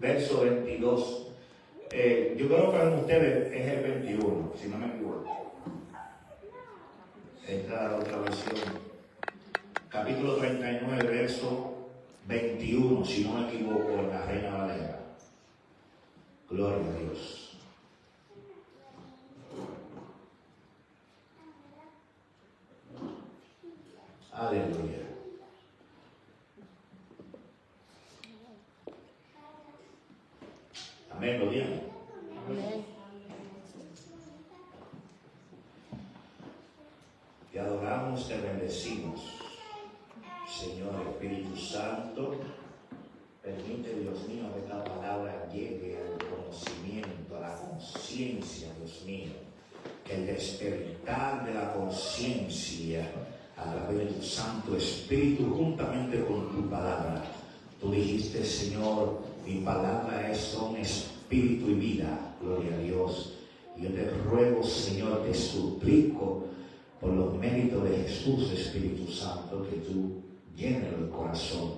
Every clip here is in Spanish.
verso 22. Yo creo que para ustedes es el 21, si no me equivoco. Esta otra versión. Capítulo 39, verso 21, si no me equivoco, en la Reina Valera. Gloria a Dios. Aleluya. Amén, lo tienen. Amén. Te adoramos, te bendecimos. Señor Espíritu Santo, permite, Dios mío, que esta palabra llegue al conocimiento, a la conciencia, Dios mío. Que el despertar de la conciencia a través de tu Santo Espíritu, juntamente con tu palabra. Tú dijiste, Señor, mi palabra son espíritu y vida. Gloria a Dios. Y yo te ruego, Señor, te suplico por los méritos de Jesús, Espíritu Santo, que tú llenes el corazón,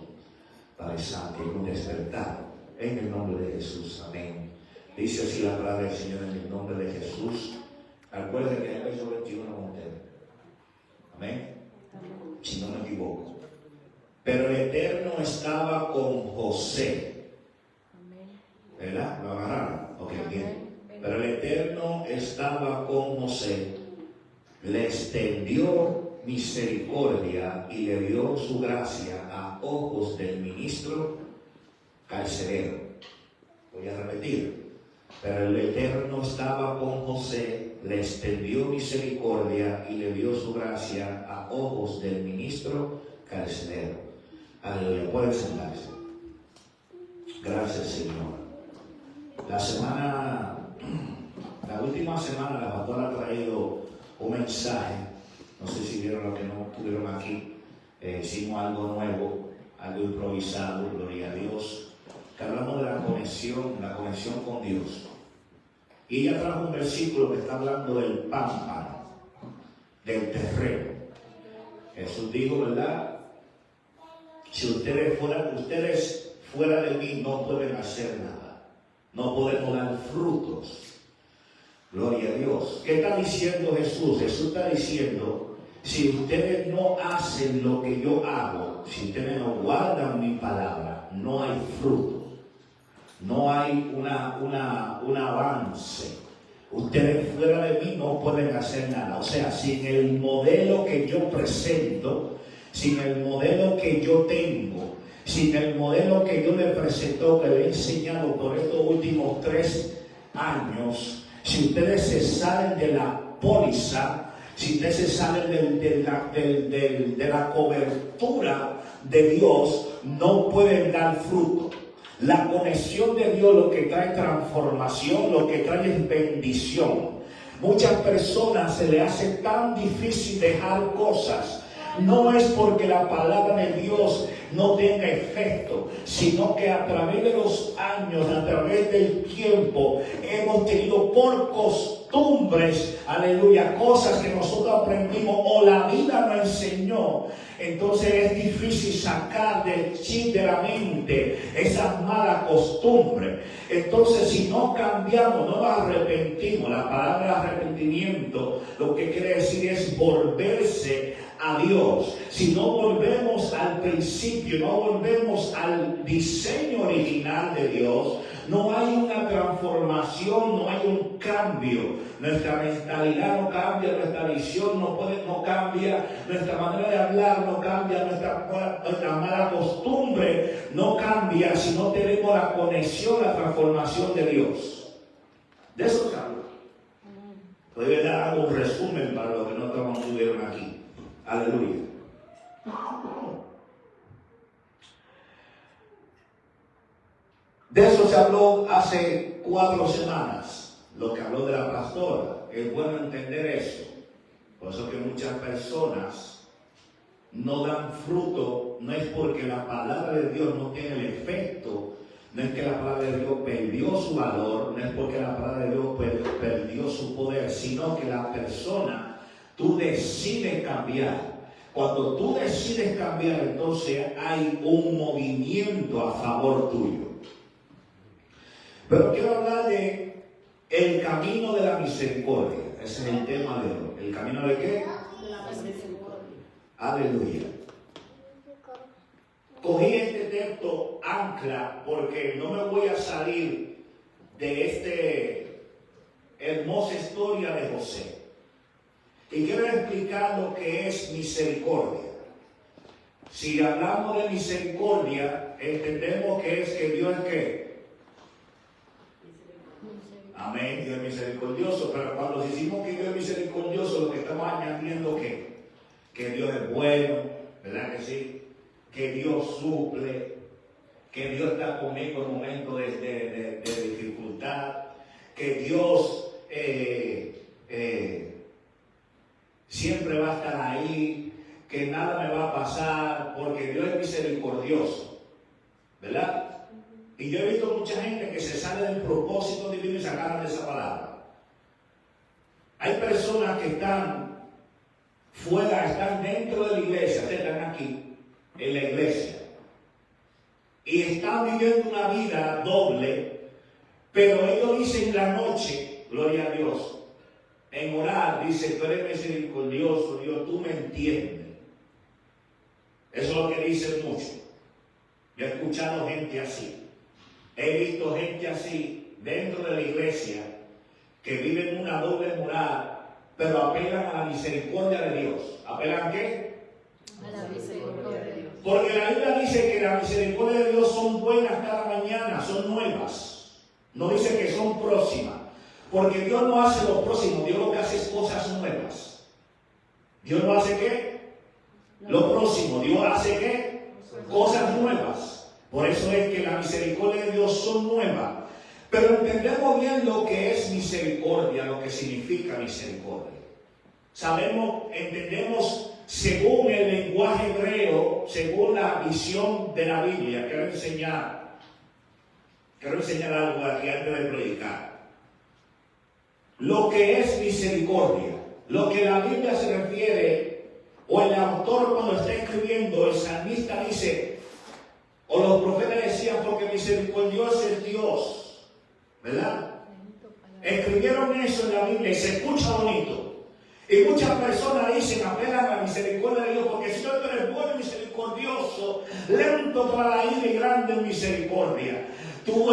Padre Santo, y un despertar. En el nombre de Jesús. Amén. Dice así la palabra del Señor en el nombre de Jesús. Acuérdense que es el verso 21 con ustedes. Amén. Si no me equivoco. Pero el Eterno estaba con José. ¿Verdad? ¿Lo agarraron? Ok, bien. Pero el Eterno estaba con José. Le extendió misericordia y le dio su gracia a ojos del ministro carcelero. Voy a repetir. Pero el Eterno estaba con José, le extendió misericordia y le dio su gracia a ojos del ministro carcelero. Aleluya, pueden sentarse. Gracias, Señor. La última semana la pastora ha traído un mensaje. No sé si vieron lo que no tuvieron aquí. Hicimos algo nuevo, algo improvisado, gloria a Dios. Que hablamos de la conexión con Dios. Y ella trajo un versículo que está hablando del pámpano, del terreno. Jesús dijo, ¿verdad? Si ustedes fuera de mí no pueden hacer nada. No podemos dar frutos. Gloria a Dios. ¿Qué está diciendo Jesús? Jesús está diciendo, si ustedes no hacen lo que yo hago, si ustedes no guardan mi palabra, no hay fruto. No hay un avance. Ustedes fuera de mí no pueden hacer nada. O sea, sin el modelo que yo presento, sin el modelo que yo tengo, sin el modelo que yo le presento, que le he enseñado por estos últimos 3 años, si ustedes se salen de la póliza, si ustedes se salen de la cobertura de Dios, no pueden dar fruto. La conexión de Dios lo que trae transformación, lo que trae es bendición. Muchas personas se les hace tan difícil dejar cosas. No es porque la palabra de Dios no tenga efecto, sino que a través de los años, a través del tiempo, hemos tenido por costumbres, aleluya, cosas que nosotros aprendimos o la vida nos enseñó. Entonces es difícil sacar del chip de la mente esa mala costumbre. Entonces si no cambiamos, no nos arrepentimos. La palabra arrepentimiento lo que quiere decir es volverse a Dios. Si no volvemos al principio, no volvemos al diseño original de Dios, no hay una transformación, no hay un cambio. Nuestra mentalidad no cambia, nuestra visión no cambia, nuestra manera de hablar no cambia, nuestra mala costumbre no cambia si no tenemos la conexión, la transformación de Dios. De eso se habla. Voy a dar un resumen para los que no estuvieron aquí. Aleluya. De eso se habló hace 4 semanas, lo que habló de la pastora. Es bueno entender eso. Por eso que muchas personas no dan fruto, no es porque la palabra de Dios no tiene el efecto, no es que la palabra de Dios perdió su valor, no es porque la palabra de Dios perdió su poder, sino que la persona, tú decides cambiar. Cuando tú decides cambiar, entonces hay un movimiento a favor tuyo. Pero quiero hablar de el camino de la misericordia. Ese es el tema de hoy. ¿El camino de qué? De la misericordia. Aleluya. Cogí este texto ancla porque no me voy a salir de esta hermosa historia de José. Y quiero explicar lo que es misericordia. Si hablamos de misericordia, entendemos que es que Dios es ¿qué? Amén, Dios es misericordioso. Pero cuando decimos que Dios es misericordioso, lo que estamos añadiendo que Dios es bueno, ¿verdad que sí? Que Dios suple, que Dios está conmigo en momentos de dificultad, que Dios siempre va a estar ahí, que nada me va a pasar, porque Dios es misericordioso, ¿verdad? Y yo he visto mucha gente que se sale del propósito divino y se agarra de esa palabra. Hay personas que están fuera, están dentro de la iglesia, están aquí, en la iglesia, y están viviendo una vida doble, pero ellos dicen en la noche, gloria a Dios, en orar, dice, tú eres misericordioso, Dios, tú me entiendes. Eso es lo que dicen mucho. Yo he escuchado gente así, he visto gente así dentro de la iglesia, que viven una doble moral, pero apelan a la misericordia de Dios. ¿Apelan a qué? A la misericordia de Dios. Porque la Biblia dice que la misericordia de Dios son buenas cada mañana, son nuevas. No dice que son próximas. Porque Dios no hace lo próximo, Dios lo que hace es cosas nuevas. Dios no hace ¿qué? Lo próximo. Dios hace ¿qué? Cosas nuevas. Por eso es que la misericordia de Dios son nuevas. Pero entendemos bien lo que es misericordia, lo que significa misericordia. Sabemos, entendemos según el lenguaje hebreo, según la visión de la Biblia. Quiero enseñar algo aquí antes de predicar. Lo que es misericordia, lo que la Biblia se refiere, o el autor cuando está escribiendo, el salmista dice, o los profetas decían, porque misericordioso es Dios, ¿verdad? Escribieron eso en la Biblia y se escucha bonito. Y muchas personas dicen, apelan a la misericordia de Dios, porque si Dios eres bueno y misericordioso, lento para la ira y grande en misericordia. Tú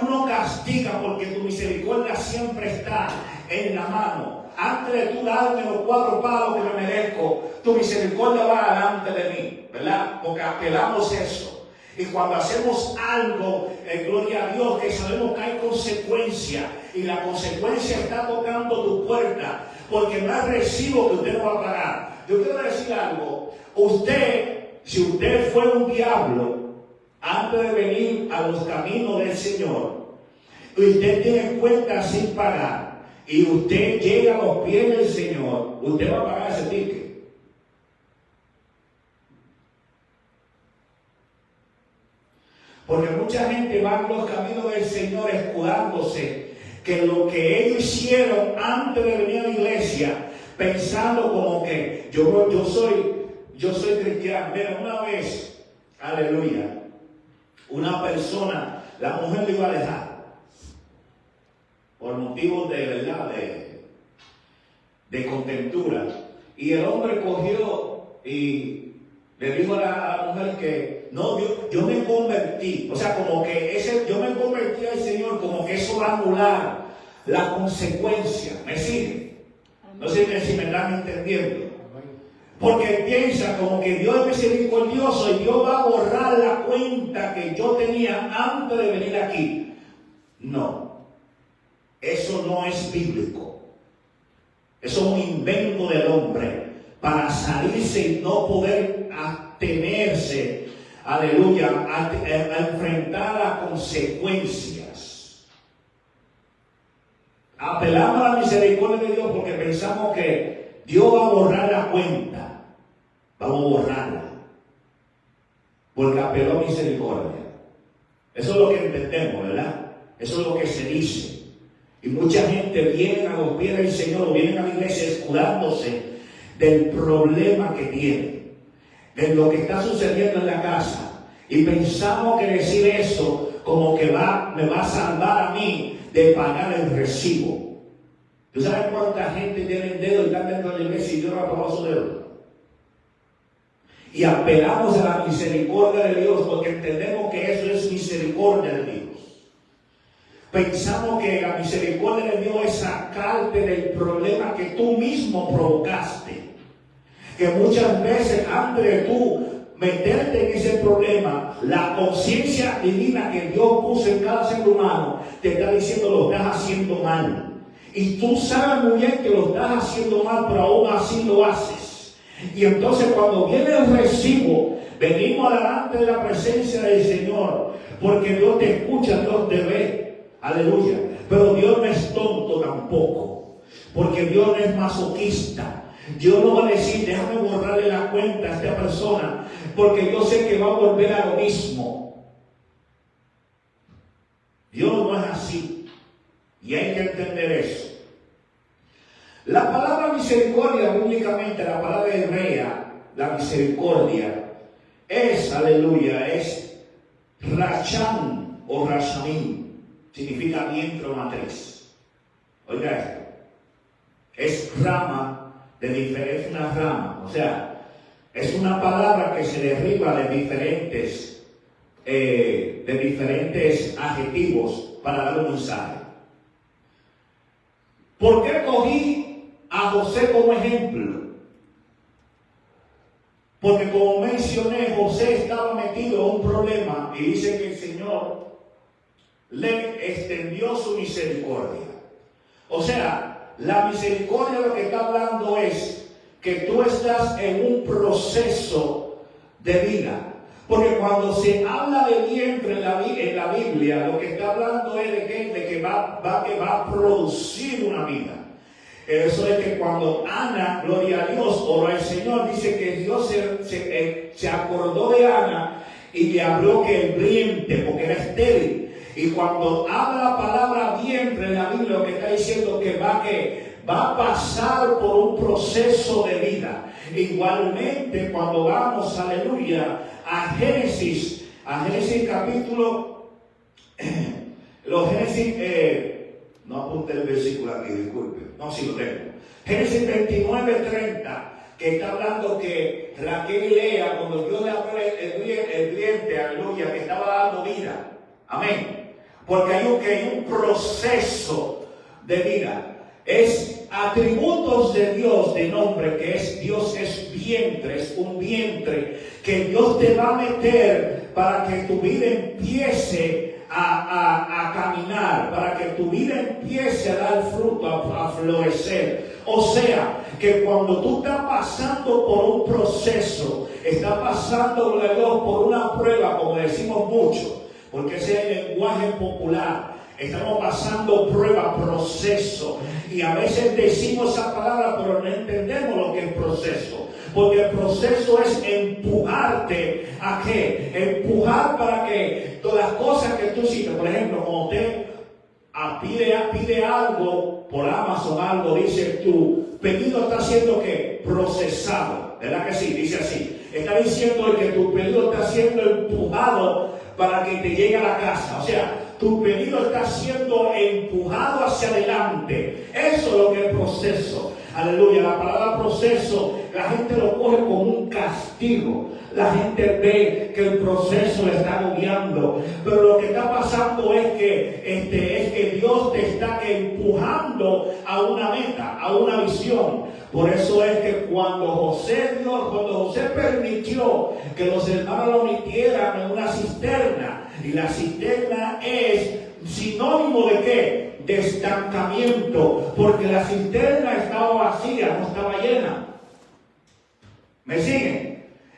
no castigas porque tu misericordia siempre está en la mano. Antes de tú darme los 4 palos que me merezco, tu misericordia va delante de mí, ¿verdad? Porque apelamos eso. Y cuando hacemos algo, gloria a Dios, que sabemos que hay consecuencia, y la consecuencia está tocando tu puerta, porque no hay recibo que usted no va a pagar. Yo quiero decir algo, si usted fue un diablo, antes de venir a los caminos del Señor, y usted tiene cuentas sin pagar, y usted llega a los pies del Señor, usted va a pagar ese ticket. Porque mucha gente va a los caminos del Señor escudándose que lo que ellos hicieron antes de venir a la iglesia, pensando como que yo soy cristiano. Mira, una vez, aleluya, una persona, la mujer le iba a dejar por motivos de verdad, de contentura, y el hombre cogió y le dijo a la mujer que no, yo me convertí, o sea, como que yo me convertí al Señor, como que eso va a anular la consecuencia. ¿Me sigue? No sé si me están entendiendo. Porque piensa como que Dios es misericordioso y Dios va a borrar la cuenta que yo tenía antes de venir aquí. No, eso no es bíblico. Eso es un invento del hombre para salirse y no poder atenerse, aleluya, a enfrentar las consecuencias. Apelamos a la misericordia de Dios porque pensamos que Dios va a borrar la cuenta. Vamos a borrarla. Porque apeló a misericordia. Eso es lo que entendemos, ¿verdad? Eso es lo que se dice. Y mucha gente viene a los pies del Señor, o vienen a la iglesia escudándose del problema que tiene, de lo que está sucediendo en la casa. Y pensamos que decir eso como que me va a salvar a mí de pagar el recibo. ¿Tú sabes cuánta gente tiene el dedo y está dentro de la iglesia y Dios no ha pagado su dedo? Y apelamos a la misericordia de Dios porque entendemos que eso es misericordia de Dios. Pensamos que la misericordia de Dios es sacarte del problema que tú mismo provocaste. Que muchas veces antes de tú meterte en ese problema, la conciencia divina que Dios puso en cada ser humano te está diciendo lo estás haciendo mal. Y tú sabes muy bien que lo estás haciendo mal, pero aún así lo haces. Y entonces cuando viene el recibo, venimos delante de la presencia del Señor, porque Dios te escucha, Dios te ve. Aleluya. Pero Dios no es tonto tampoco, porque Dios no es masoquista. Dios no va a decir, déjame borrarle la cuenta a esta persona, porque yo sé que va a volver a lo mismo. Dios no es así. Y hay que entender eso. La palabra misericordia, bíblicamente, la palabra hebrea, la misericordia, es, aleluya, es racham o rashamim. Significa vientre o matriz. Oiga esto. Es rama de diferente, una rama. O sea, es una palabra que se deriva de diferentes adjetivos para dar un mensaje. ¿Por qué cogí a José como ejemplo? Porque como mencioné, José estaba metido en un problema y dice que el Señor le extendió su misericordia. O sea, la misericordia lo que está hablando es que tú estás en un proceso de vida. Porque cuando se habla de vientre en la Biblia, lo que está hablando es de que va a producir una vida. Eso es que cuando Ana, gloria a Dios, oró al Señor, dice que Dios se acordó de Ana y le habló que el vientre, porque era estéril. Y cuando habla la palabra vientre en la Biblia, lo que está diciendo que va a pasar por un proceso de vida. Igualmente, cuando vamos, aleluya, a Génesis capítulo, no apunté el versículo aquí, disculpe, no, sí lo tengo. Génesis 29:30, que está hablando que Raquel y Lea, cuando Dios le abrió el vientre, aleluya, que estaba dando vida. Amén. Porque hay un proceso de vida. Es atributos de Dios de nombre, que es Dios es vientre, es un vientre que Dios te va a meter para que tu vida empiece a caminar, para que tu vida empiece a dar fruto, a florecer. O sea, que cuando tú estás pasando por un proceso, estás pasando por una prueba, como decimos mucho, porque ese es el lenguaje popular. Estamos pasando prueba, proceso. Y a veces decimos esa palabra, pero no entendemos lo que es proceso. Porque el proceso es empujarte a qué? Empujar para que todas las cosas que tú hiciste, por ejemplo, cuando usted pide algo por Amazon, algo, dice tu pedido está siendo ¿qué? Procesado. ¿Verdad que sí? Dice así. Está diciendo que tu pedido está siendo empujado para que te llegue a la casa. O sea, tu pedido está siendo empujado hacia adelante. Eso es lo que es proceso. Aleluya. La palabra proceso, la gente lo coge como un castigo. La gente ve que el proceso le está agobiando. Pero lo que está pasando es que Dios te está empujando a una meta, a una visión. Por eso es que cuando José permitió que los hermanos lo metieran en una cisterna, y la cisterna es sinónimo de ¿qué? De estancamiento, porque la cisterna estaba vacía, no estaba llena. ¿Me siguen?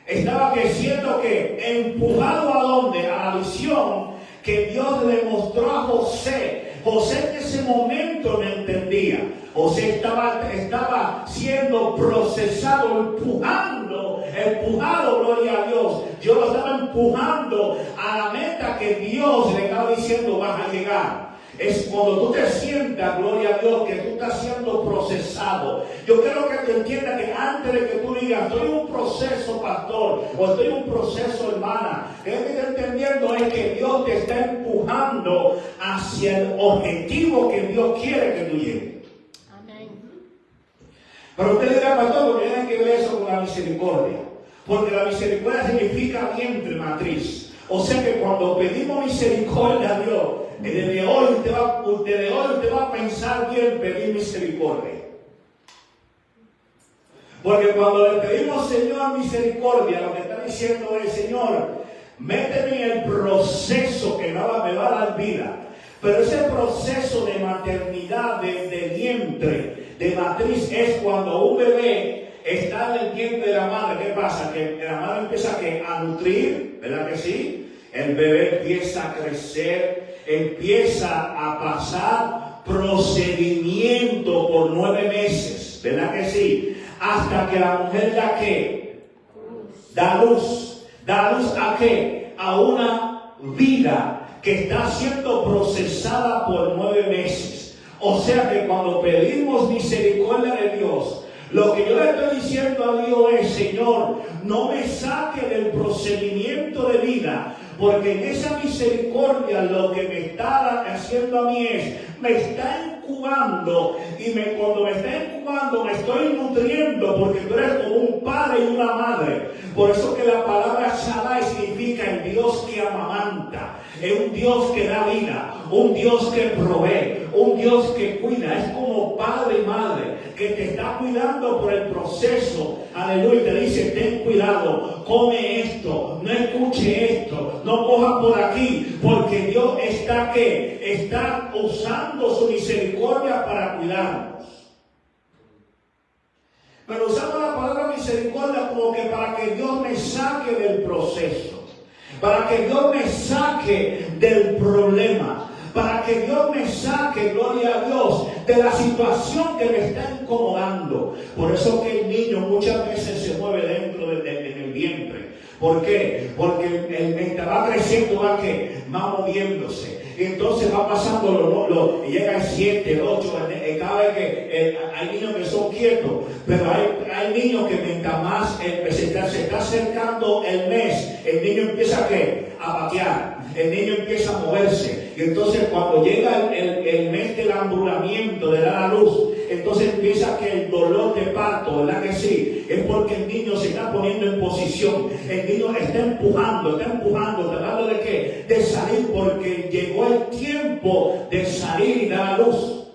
Estaba siendo que empujado ¿a dónde? A la visión que Dios le mostró a José. José en ese momento no entendía. José estaba siendo procesado, empujado, gloria a Dios. Dios lo estaba empujando a la meta que Dios le estaba diciendo vas a llegar. Es cuando tú te sientas, gloria a Dios, que tú estás siendo procesado. Yo quiero que te entiendas que antes de que tú digas, estoy en un proceso, pastor, o estoy en un proceso, hermana, lo que estás entendiendo es que Dios te está empujando hacia el objetivo que Dios quiere que tú llegues. Amén. Pero usted dirá, pastor, ¿por qué tiene que ver eso con la misericordia? Porque la misericordia significa vientre, matriz. O sea que cuando pedimos misericordia a Dios, desde hoy usted va a pensar bien pedir misericordia. Porque cuando le pedimos, Señor, misericordia, lo que está diciendo es, Señor, méteme en el proceso que me va a dar vida. Pero ese proceso de maternidad, de vientre, de matriz, es cuando un bebé está en el vientre de la madre. ¿Qué pasa? Que la madre empieza a nutrir, ¿verdad que sí? El bebé empieza a crecer, empieza a pasar procedimiento por 9 meses, ¿verdad que sí? Hasta que la mujer da luz a qué? A una vida que está siendo procesada por 9 meses. O sea que cuando pedimos misericordia de Dios, lo que yo le estoy diciendo a Dios es, Señor, no me saque del procedimiento de vida, porque en esa misericordia lo que me está haciendo a mí es, me está incubando, y cuando me está incubando me estoy nutriendo, porque tú eres como un padre y una madre. Por eso que la palabra Shaddai significa el Dios que amamanta. Es un Dios que da vida, un Dios que provee, un Dios que cuida. Es como padre y madre que te está cuidando por el proceso. Aleluya. Te dice, ten cuidado, come esto, no escuche esto, no coja por aquí, porque Dios está usando su misericordia para cuidarnos. Pero usamos la palabra misericordia como que para que Dios me saque del proceso, para que Dios me saque del problema, para que Dios me saque, gloria a Dios, de la situación que me está incomodando. Por eso que el niño muchas veces se mueve dentro del vientre. ¿Por qué? Porque mientras va creciendo va moviéndose. Y entonces va pasando, llega el 7, el 8, cada vez que hay niños que son quietos, pero hay niños que mientras más se está acercando el mes, el niño empieza a patear, el niño empieza a moverse. Y entonces cuando llega el mes del ambulamiento, de dar a luz, entonces empieza el dolor de parto, ¿verdad que sí? Es porque el niño se está poniendo en posición, el niño está empujando, tratando de ¿qué? De salir, porque llegó el tiempo de salir y dar a luz.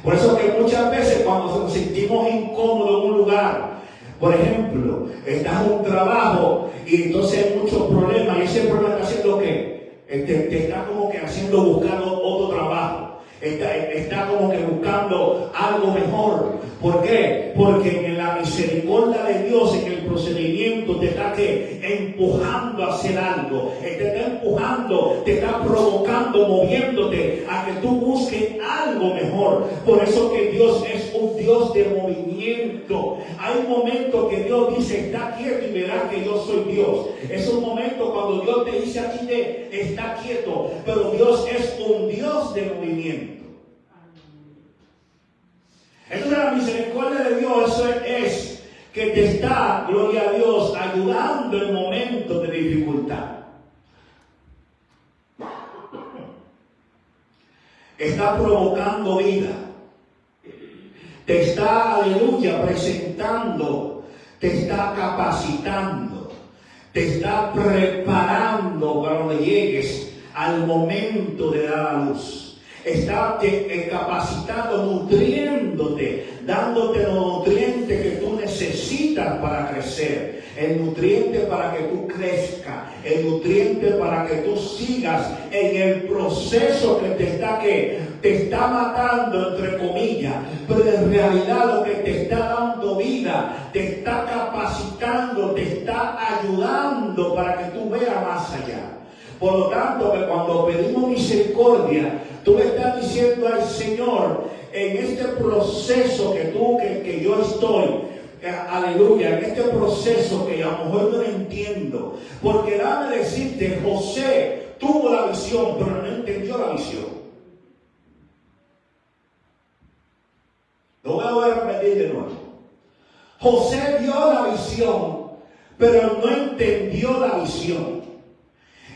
Por eso que muchas veces cuando nos sentimos incómodos en un lugar, por ejemplo, estás en un trabajo y entonces hay muchos problemas, y ese problema está haciendo ¿qué? Te está como que buscando otro trabajo. Está como que buscando algo mejor. ¿Por qué? Porque en la misericordia de Dios, en el procedimiento, te está empujando a hacer algo. Te está empujando, te está provocando, moviéndote a que tú busques algo mejor. Por eso que Dios es un Dios de movimiento. Hay un momento que Dios dice, está quieto y verás que yo soy Dios. Es un momento cuando Dios te dice a ti, está quieto. Pero Dios es un Dios de movimiento. Entonces la misericordia de Dios, eso es que te está, gloria a Dios, ayudando en momentos de dificultad. Está provocando vida. Te está, aleluya, presentando. Te está capacitando. Te está preparando para cuando llegues al momento de dar a luz. Está capacitando, nutriéndote, dándote los nutrientes que tú necesitas para crecer, el nutriente para que tú crezcas, el nutriente para que tú sigas en el proceso que te está matando, entre comillas, pero en realidad lo que te está dando vida, te está capacitando, te está ayudando para que tú veas más allá. Por lo tanto, que cuando pedimos misericordia, tú le estás diciendo al Señor, en este proceso que yo estoy, aleluya, en este proceso que a lo mejor yo no entiendo, porque dame decirte, José tuvo la visión, pero no entendió la visión. Lo voy a repetir de nuevo. José vio la visión, pero no entendió la visión.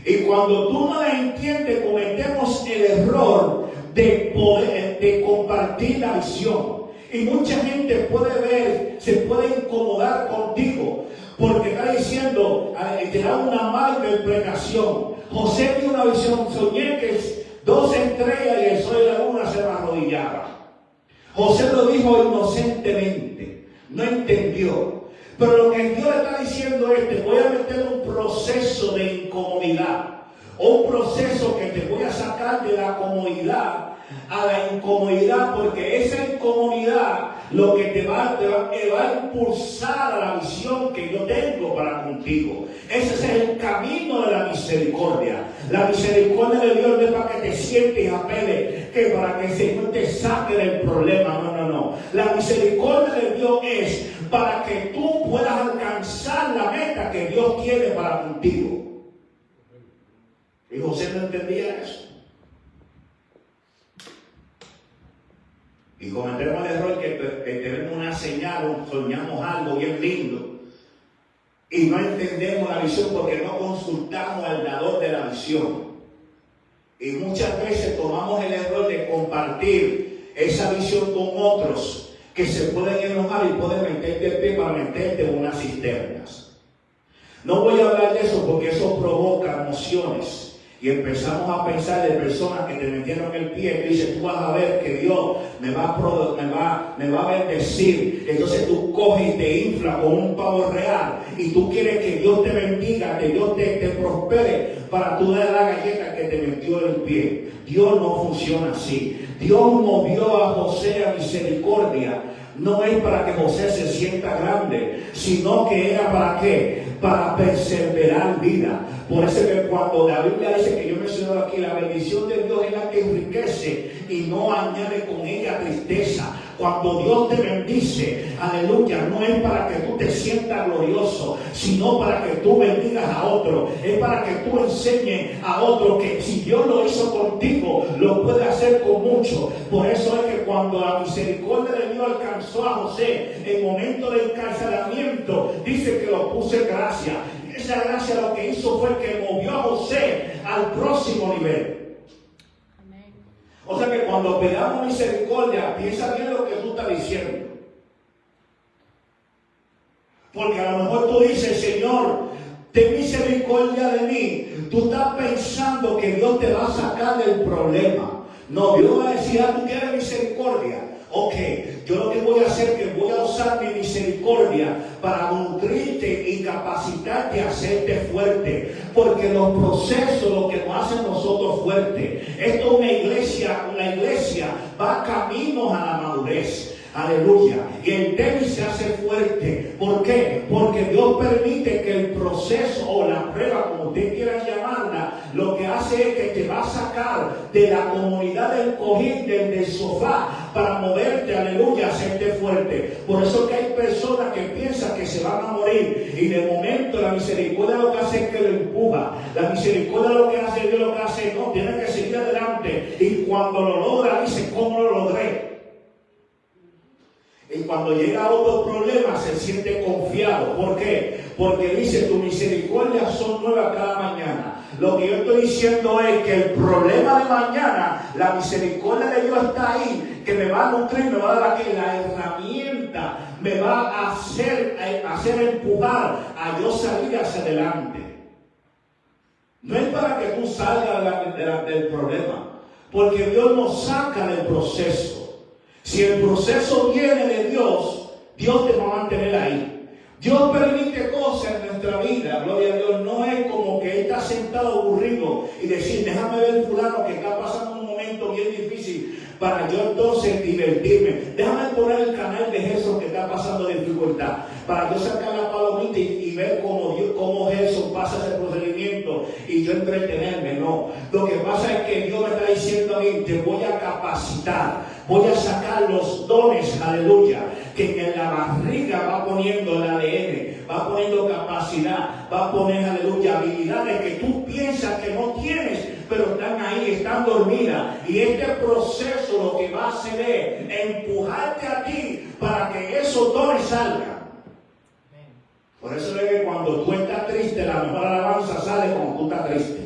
Y cuando tú no la entiendes, cometemos el error de compartir la visión. Y mucha gente puede ver, se puede incomodar contigo, porque está diciendo, te da una mala interpretación. José vio una visión, soñé que 2 estrellas y el sol y la luna se me arrodillaban. José lo dijo inocentemente, no entendió. Pero lo que Dios le está diciendo es, te voy a meter un proceso de incomodidad, o un proceso que te voy a sacar de la comodidad a la incomodidad, porque esa incomodidad lo que te va a impulsar a la visión que yo tengo para contigo. Ese es el camino de la misericordia. La misericordia de Dios no es para que te sientes y apeles, que para que el Señor te saque del problema. No. La misericordia de Dios es para que tú puedas alcanzar la meta que Dios tiene para contigo. Y José no entendía eso. Y cometemos el error que tenemos una señal, soñamos algo bien lindo y no entendemos la visión porque no consultamos al dador de la visión. Y muchas veces tomamos el error de compartir esa visión con otros que se pueden enojar y pueden meterte el pie para meterte en unas cisternas. No voy a hablar de eso porque eso provoca emociones. Y empezamos a pensar de personas que te metieron el pie, que dicen, tú vas a ver que Dios me va a bendecir. Entonces tú coges y te inflas con un pavo real y tú quieres que Dios te bendiga, que Dios te prospere para tú dar la galleta que te metió el pie. Dios no funciona así. Dios movió a José a misericordia. No es para que José se sienta grande, sino que era para qué, para perseverar vida. Por eso que cuando la Biblia dice que yo menciono aquí, la bendición de Dios es la que enriquece y no añade con ella tristeza. Cuando Dios te bendice, aleluya, no es para que tú te sientas glorioso, sino para que tú bendigas a otro. Es para que tú enseñes a otro que si Dios lo hizo contigo, lo puede hacer con mucho. Por eso es que cuando la misericordia de Dios alcanzó a José en momento de encarcelamiento, dice que lo puso en gracia. Y esa gracia lo que hizo fue que movió a José al próximo nivel. O sea que cuando pedamos misericordia, piensa bien lo que tú estás diciendo. Porque a lo mejor tú dices, Señor, ten misericordia de mí. Tú estás pensando que Dios te va a sacar del problema. No, Dios va a decir, tú quieres misericordia. Ok, yo lo que voy a hacer es que voy a usar mi misericordia para nutrirte y capacitarte a hacerte fuerte. Porque los procesos, lo que nos hacen nosotros fuertes. Esto es una iglesia va caminos a la madurez. Aleluya. Y el débil se hace fuerte. ¿Por qué? Porque Dios permite que el proceso o la prueba, como usted quiera llamarla, lo que hace es que te va a sacar de la comodidad del cojín, del sofá, para moverte, aleluya, hacerte fuerte. Por eso que hay personas que piensan que se van a morir y de momento la misericordia lo que hace es que lo empuja. La misericordia lo que hace, Dios lo que hace, no, tiene que seguir adelante. Y cuando lo logra, dice, ¿cómo lo logré? Y cuando llega a otro problema se siente confiado. ¿Por qué? Porque dice, tu misericordia son nuevas cada mañana. Lo que yo estoy diciendo es que el problema de mañana, la misericordia de Dios está ahí, que me va a nutrir, me va a dar aquí la herramienta, me va a hacer empujar a yo salir hacia adelante. No es para que tú salgas del problema, porque Dios nos saca del proceso. Si el proceso viene de Dios, Dios te va a mantener ahí. Dios permite cosas en nuestra vida, gloria a Dios. No es como que Él está sentado aburrido y decir, déjame ver fulano que está pasando un momento bien difícil para yo entonces divertirme. Déjame poner el canal de Jesús que está pasando dificultad, para yo sacar la palomita y ver cómo Jesús pasa ese procedimiento y yo entretenerme. No, lo que pasa es que Dios me está diciendo a mí, te voy a capacitar. Voy a sacar los dones, aleluya, que en la barriga va poniendo el ADN, va poniendo capacidad, va a poner, aleluya, habilidades que tú piensas que no tienes, pero están ahí, están dormidas. Y este proceso lo que va a hacer es empujarte a ti para que esos dones salgan. Por eso es que cuando tú estás triste, la mejor alabanza sale cuando tú estás triste.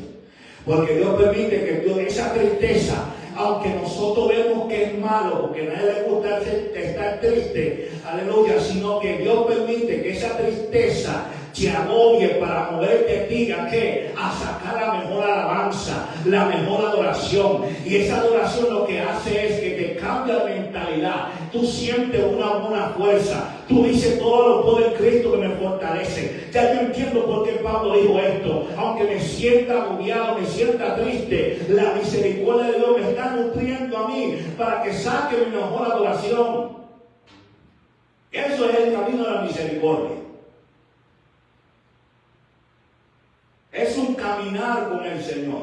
Porque Dios permite que esa tristeza, aunque nosotros vemos que es malo, porque a nadie le gusta estar triste, aleluya, sino que Dios permite que esa tristeza te agobie para moverte a ti, ¿a qué? A sacar la mejor alabanza, la mejor adoración. Y esa adoración lo que hace es que te cambia la mentalidad. Tú sientes una fuerza. Tú dices, todo lo puedo en Cristo que me fortalece. Ya yo entiendo por qué Pablo dijo esto. Aunque me sienta agobiado, me sienta triste, la misericordia de Dios me está nutriendo a mí para que saque mi mejor adoración. Eso es el camino de la misericordia. Es un caminar con el Señor.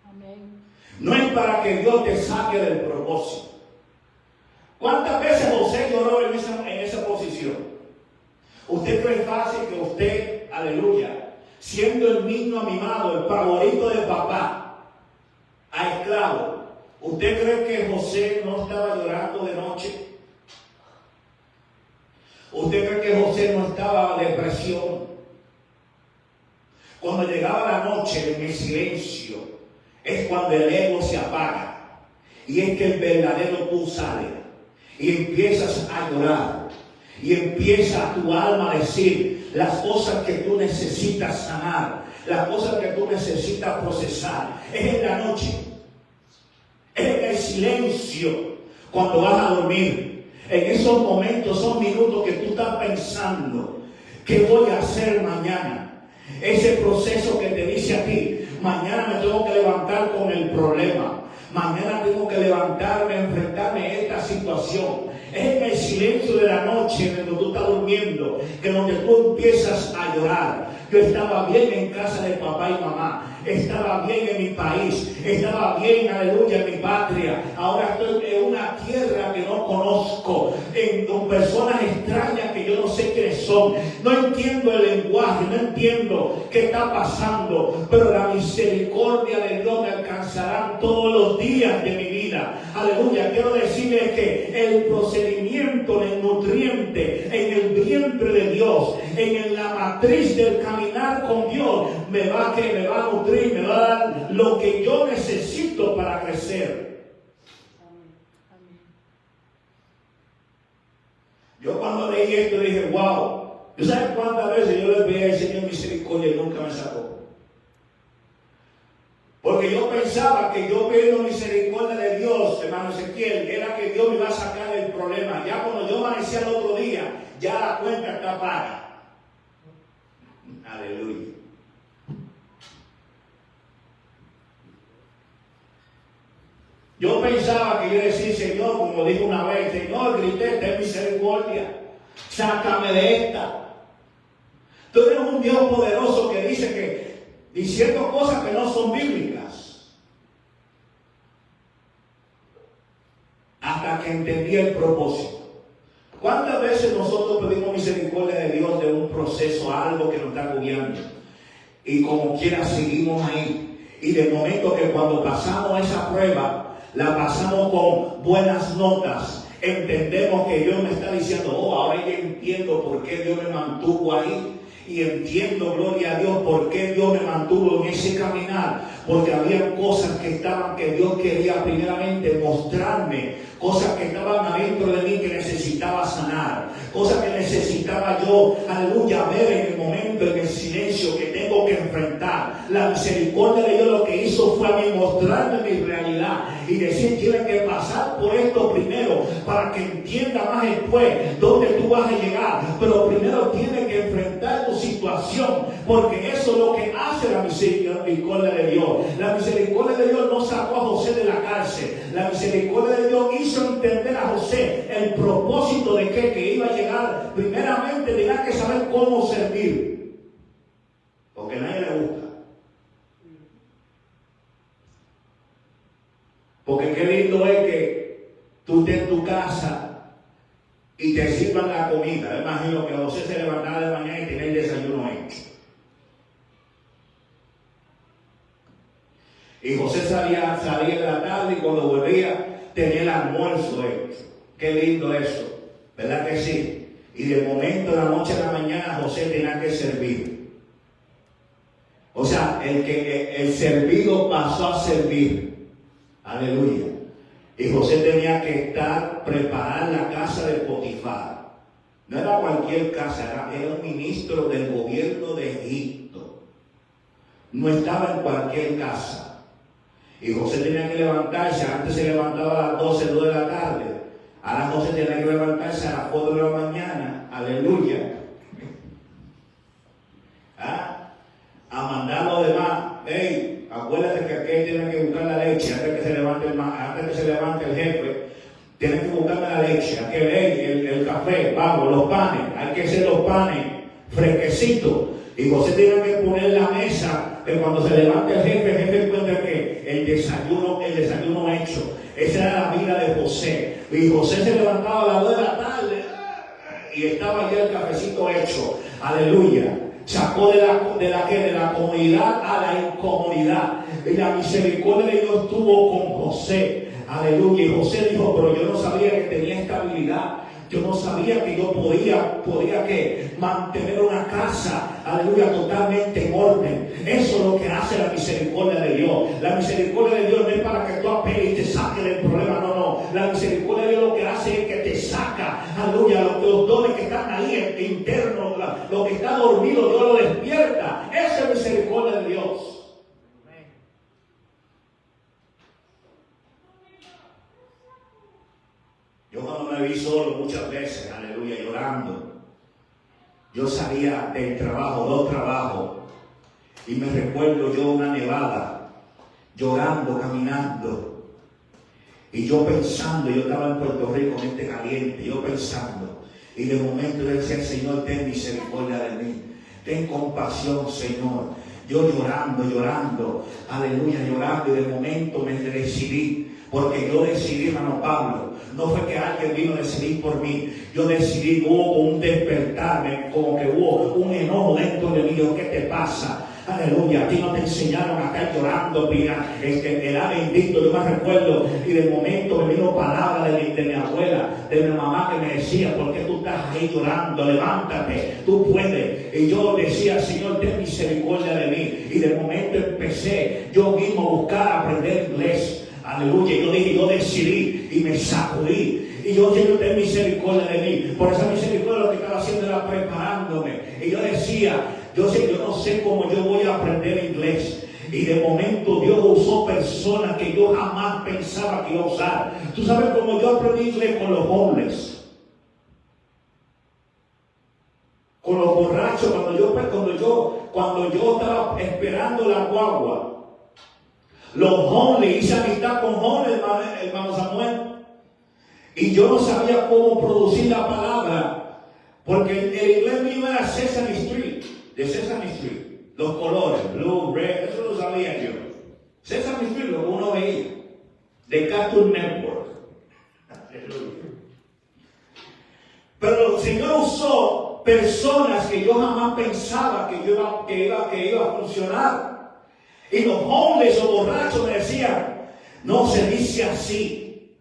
Amén. No es para que Dios te saque del propósito. ¿Cuántas veces José lloró en esa posición? ¿Usted cree fácil que usted, aleluya, siendo el niño amimado, el favorito del papá, a esclavo, usted cree que José no estaba llorando de noche? ¿Usted cree que José no estaba en depresión? Cuando llegaba la noche en el silencio, es cuando el ego se apaga. Y es que el verdadero tú sale. Y empiezas a llorar. Y empieza tu alma a decir las cosas que tú necesitas sanar. Las cosas que tú necesitas procesar. Es en la noche. Es en el silencio. Cuando vas a dormir. En esos momentos, son minutos que tú estás pensando. ¿Qué voy a hacer mañana? Ese proceso que te dice a ti, mañana me tengo que levantar con el problema. Mañana tengo que levantarme, enfrentarme a esta situación. Es en el silencio de la noche, cuando tú estás durmiendo, que donde tú empiezas a llorar. Yo estaba bien en casa de papá y mamá. Estaba bien en mi país. Estaba bien, aleluya, en mi patria. Ahora estoy en una tierra que no conozco. Con personas extrañas que yo no sé quiénes son. No entiendo el lenguaje. No entiendo qué está pasando. Pero la misericordia de Dios me alcanzará todos los días de mi vida. Aleluya. Quiero decirles que el procedimiento del nutriente en el vientre de Dios, en la matriz del caminar con Dios, me va a nutrir, me va a dar lo que yo necesito para crecer. Yo cuando leí esto dije, wow. ¿Tú sabes cuántas veces yo le pedí al Señor misericordia y nunca me sacó? Porque yo pensaba que yo pidiendo misericordia de Dios, hermano Ezequiel, era que Dios me iba a sacar del problema. Ya cuando yo amanecía el otro día, ya la cuenta está paga. Aleluya. Yo pensaba que yo decía, Señor, como dijo una vez, Señor, grité, ten misericordia, sácame de esta. Tú eres un Dios poderoso que dice que, diciendo cosas que no son bíblicas. Hasta que entendí el propósito. ¿Cuántas veces nosotros pedimos misericordia de Dios de un proceso, algo que nos está agobiando? Y como quiera seguimos ahí. Y de momento que cuando pasamos esa prueba, la pasamos con buenas notas. Entendemos que Dios me está diciendo, ahora ya entiendo por qué Dios me mantuvo ahí. Y entiendo, gloria a Dios, por qué Dios me mantuvo en ese caminar. Porque había cosas que Dios quería primeramente mostrarme. Cosas que estaban adentro de mí que necesitaba sanar. Cosas que necesitaba yo, aleluya, ver en el momento, en el silencio que tengo que enfrentar. La misericordia de Dios lo que hizo fue a mí mostrarme mi realidad. Y decir, tienes que pasar por esto primero para que entienda más después dónde tú vas a llegar. Pero primero tienes que enfrentar tu situación, porque eso es lo que hace la misericordia de Dios. La misericordia de Dios no sacó a José de la cárcel. La misericordia de Dios hizo entender a José el propósito de que iba a llegar. Primeramente tenía que saber cómo servir, porque a nadie le gusta. Porque qué lindo es que tú estés en tu casa y te sirvan la comida. Me imagino que José se levantaba de mañana y tenía el desayuno hecho. Y José salía de la tarde y cuando volvía tenía el almuerzo hecho. Qué lindo eso, ¿verdad que sí? Y de momento, de la noche a la mañana, José tenía que servir. O sea, el servido pasó a servir. Aleluya. Y José tenía que preparar la casa de Potifar. No era cualquier casa, era un ministro del gobierno de Egipto. No estaba en cualquier casa. Y José tenía que levantarse, antes se levantaba a las 12, 2 de la tarde. A las 12 tenía que levantarse a las 4 de la mañana. Aleluya. A mandar a los demás. Hey, acuérdate que aquel tiene que buscar la leche antes que se levante el jefe. Tiene que buscarme la leche. Aquel, hey, el café, vamos, los panes. Hay que hacer los panes fresquecitos. Y José tiene que poner la mesa que cuando se levante el jefe encuentra que el desayuno hecho. Esa era la vida de José. Y José se levantaba a las 2 de la tarde y estaba ya el cafecito hecho. Aleluya. Sacó de la comodidad a la incomodidad. Y la misericordia de Dios estuvo con José. Aleluya. Y José dijo, pero yo no sabía que tenía estabilidad. Yo no sabía que yo podía que mantener una casa, aleluya, totalmente en orden. Eso es lo que hace la misericordia de Dios. La misericordia de Dios no es para que tú apeles y te saques del problema, no. La misericordia de Dios lo que hace es que te saca, aleluya, los dones que están ahí internos, lo que está dormido, Dios lo despierta. Esa es misericordia de Dios. Yo cuando me vi solo muchas veces, aleluya, llorando, yo salía del trabajo, 2 trabajos, y me recuerdo yo una nevada, llorando, caminando, y yo pensando, yo estaba en Puerto Rico en este caliente, yo pensando, y de momento yo decía, Señor, ten misericordia de mí, ten compasión, Señor. Yo llorando, aleluya, llorando, y de momento me decidí. Porque yo decidí, hermano Pablo, no fue que alguien vino a decidir por mí. Yo decidí, hubo un despertarme, como que hubo un enojo dentro de mí. ¿Qué te pasa? Aleluya, a ti no te enseñaron a estar llorando, mira, era bendito. Yo me recuerdo y de momento me vino palabra de mi abuela, de mi mamá, que me decía, ¿por qué tú estás ahí llorando? Levántate, tú puedes. Y yo decía, Señor, ten misericordia de mí. Y de momento empecé yo mismo a buscar aprender inglés. Aleluya, yo decidí y me sacudí. Y yo, Señor, ten misericordia de mí. Por esa misericordia lo que estaba haciendo era preparándome. Y yo decía, yo no sé cómo yo voy a aprender inglés. Y de momento Dios usó personas que yo jamás pensaba que iba a usar. Tú sabes cómo yo aprendí inglés con los homeless. Con los borrachos, cuando yo estaba esperando la guagua. Los hombres, hice amistad con hombres, hermano Samuel. Y yo no sabía cómo producir la palabra, porque el inglés mío era Sesame Street, de Sesame Street. Los colores, blue, red, eso lo sabía yo. Sesame Street, lo que uno veía, de Cartoon Network. Pero el Señor usó personas que yo jamás pensaba que iba a funcionar. Y los hombres o borrachos me decían, no se dice así.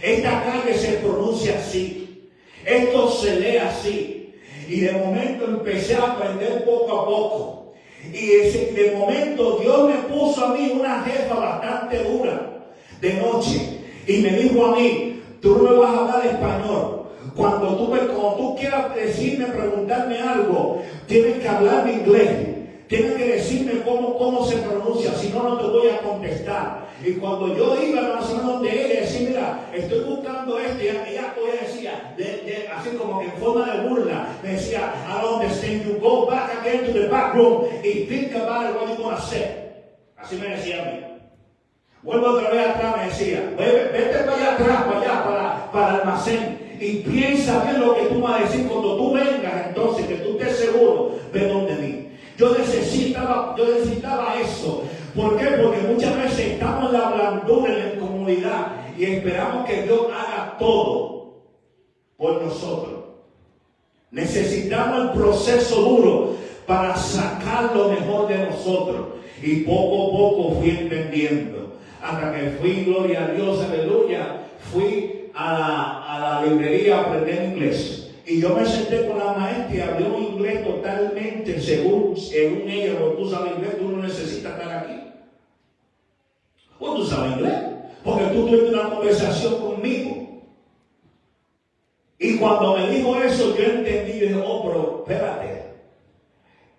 Esta calle se pronuncia así. Esto se lee así. Y de momento empecé a aprender poco a poco. Y de momento Dios me puso a mí una jefa bastante dura de noche. Y me dijo a mí, tú no me vas a hablar español. Cuando tú quieras decirme, preguntarme algo, tienes que hablarme inglés. Tienes que decirme cómo se pronuncia, si no, no te voy a contestar. Y cuando yo iba a la zona donde ella decía, mira, estoy buscando esto, y ella decía, así como que en forma de burla, me decía, I don't understand you, go back again to the back room y think about it, what you're going to say. Así me decía a mí. Vuelvo otra vez atrás, me decía, vete para allá atrás, para el almacén, y piensa bien lo que tú vas a decir cuando tú vengas, entonces, que tú estés seguro de dónde vi. Yo necesitaba eso. ¿Por qué? Porque muchas veces estamos en la blandura, en la incomodidad y esperamos que Dios haga todo. por nosotros. Necesitamos el proceso duro para sacar lo mejor de nosotros. Y poco a poco fui entendiendo. Hasta que fui, gloria a Dios, aleluya, fui a la librería a aprender inglés. Y yo me senté con la maestra y hablé un inglés totalmente según ella. Cuando tú sabes inglés, tú no necesitas estar aquí. Pues tú sabes inglés, porque tú tuviste una conversación conmigo. Y cuando me dijo eso, yo entendí y dije, oh, pero espérate.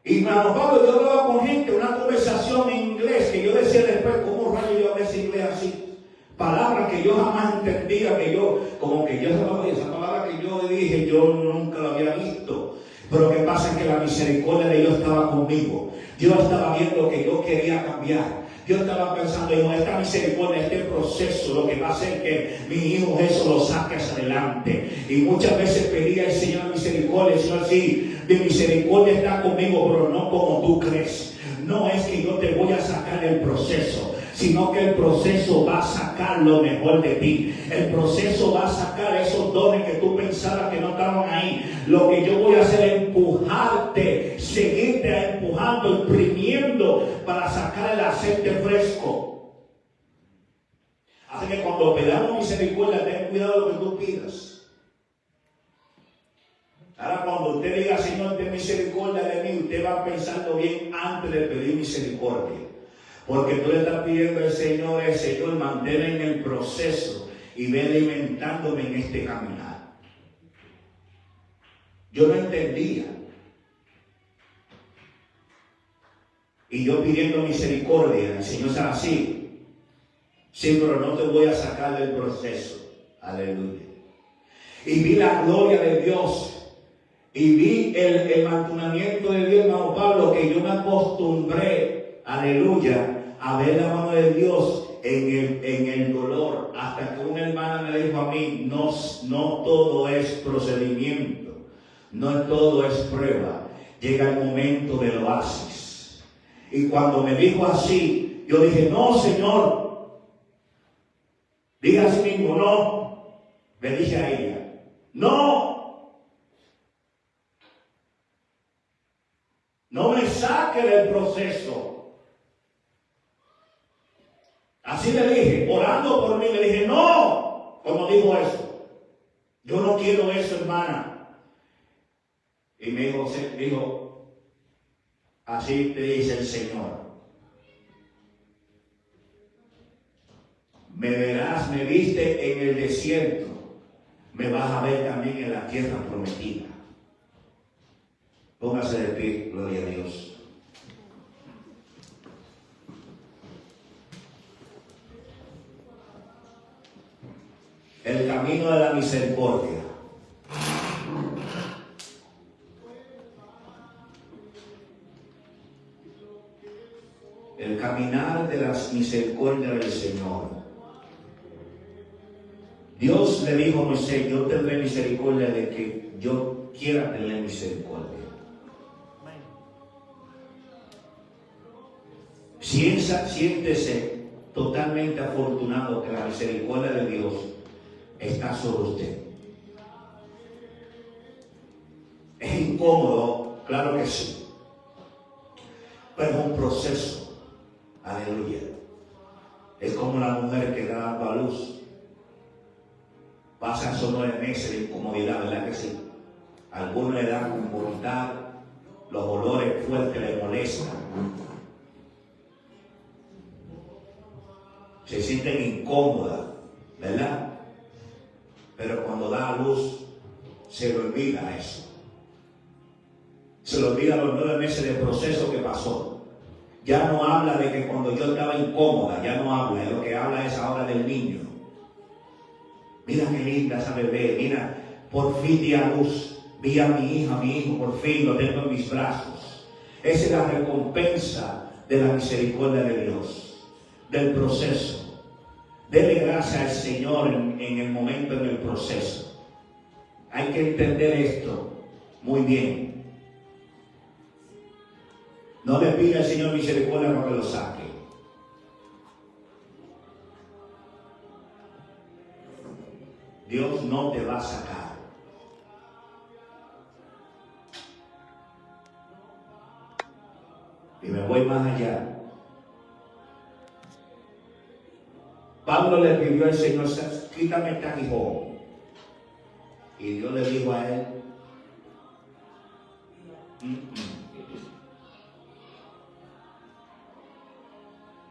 Y hermano Pablo, yo hablaba con gente, una conversación en inglés, que yo decía después, ¿cómo rayos yo hablé ese inglés así? Palabras que yo jamás entendía, que yo, como que yo esa palabra que yo dije, yo nunca la había visto. Pero lo que pasa es que la misericordia de Dios estaba conmigo. Yo estaba viendo que yo quería cambiar. Yo estaba pensando, en esta misericordia, este proceso, lo que va a hacer que mi hijo Jesús lo saque hacia adelante. Y muchas veces pedía al Señor misericordia, el Señor, sí, mi misericordia está conmigo, pero no como tú crees. No es que yo te voy a sacar del proceso, sino que el proceso va a sacar lo mejor de ti. El proceso va a sacar esos dones que tú pensabas que no estaban ahí. Lo que yo voy a hacer es empujarte, seguirte empujando, imprimiendo para sacar el aceite fresco. Así que cuando pedamos misericordia, ten cuidado de lo que tú pidas. Ahora cuando usted diga, Señor, ten misericordia de mí, usted va pensando bien antes de pedir misericordia. Porque tú le estás pidiendo al Señor, el Señor, manténme en el proceso y ve alimentándome en este caminar. Yo no entendía. Y yo pidiendo misericordia, el Señor sabe así. Sí, pero no te voy a sacar del proceso. Aleluya. Y vi la gloria de Dios. Y vi el mantenimiento de Dios, hermano Pablo, que yo me acostumbré, aleluya, a ver la mano de Dios en el dolor. Hasta que una hermana me dijo a mí, no todo es procedimiento, no todo es prueba. Llega el momento del oasis. Y cuando me dijo así, yo dije, no, Señor. Diga así mismo, no. Le dije a ella, no. No me saque del proceso. Así le dije, orando por mí, le dije, no. Como dijo eso. Yo no quiero eso, hermana. Y me dijo, así te dice el Señor. Me verás, me viste en el desierto. Me vas a ver también en la tierra prometida. Póngase de pie, gloria a Dios. El camino de la misericordia. El caminar de las misericordias del Señor. Dios le dijo a Moisés, yo tendré misericordia de que yo quiera tener misericordia. Siéntese totalmente afortunado que la misericordia de Dios está sobre usted. Es incómodo, claro que sí, pero es un proceso. Aleluya. Es como la mujer que da a luz. Pasan solo 9 meses de incomodidad, ¿verdad que sí? Algunos le dan con voluntad, los olores fuertes le molestan. Se sienten incómodas, ¿verdad? Pero cuando da a luz, se le olvida eso. Se le olvida los 9 meses de proceso que pasó. Ya no habla de que cuando yo estaba incómoda, ya no habla, de lo que habla es ahora del niño. Mira qué linda esa bebé, mira, por fin di a luz, vi a mi hijo, por fin lo tengo en mis brazos. Esa es la recompensa de la misericordia de Dios, del proceso. Dele gracias al Señor en el momento, en el proceso. Hay que entender esto muy bien. No le pida al Señor misericordia para que lo saque. Dios no te va a sacar. voy más allá. Pablo le pidió al Señor, quítame este aguijón. Y Dios le dijo a él,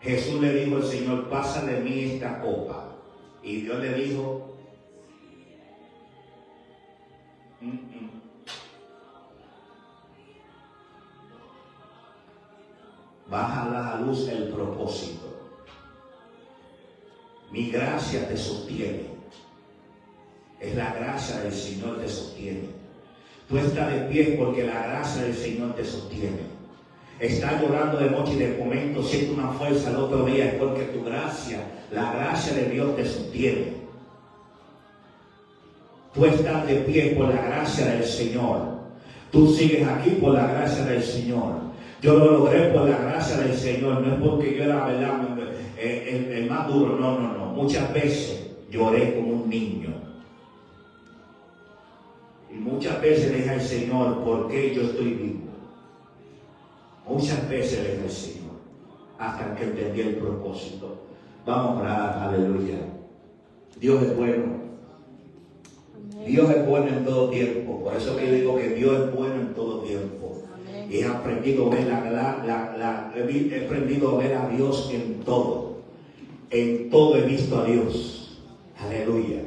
Jesús le dijo al Señor, pasa de mí esta copa. Y Dios le dijo, baja a la luz el propósito. Mi gracia te sostiene. Es la gracia del Señor te sostiene. Tú estás de pie porque la gracia del Señor te sostiene. Estás llorando de noche y de momento siente una fuerza el otro día, es porque tu gracia, la gracia de Dios te sostiene. Tú estás de pie por la gracia del Señor. Tú sigues aquí por la gracia del Señor. Yo lo logré por la gracia del Señor. No es porque yo era, ¿verdad?, el más duro. No. Muchas veces lloré como un niño. Y muchas veces le dije al Señor, ¿por qué yo estoy vivo? Muchas veces le dije al Señor, hasta que entendí el propósito. Vamos a orar, aleluya. Dios es bueno. Dios es bueno en todo tiempo. Por eso que yo digo que Dios es bueno en todo tiempo. Amén. Y he aprendido a ver he aprendido a ver a Dios en todo. En todo he visto a Dios. Aleluya.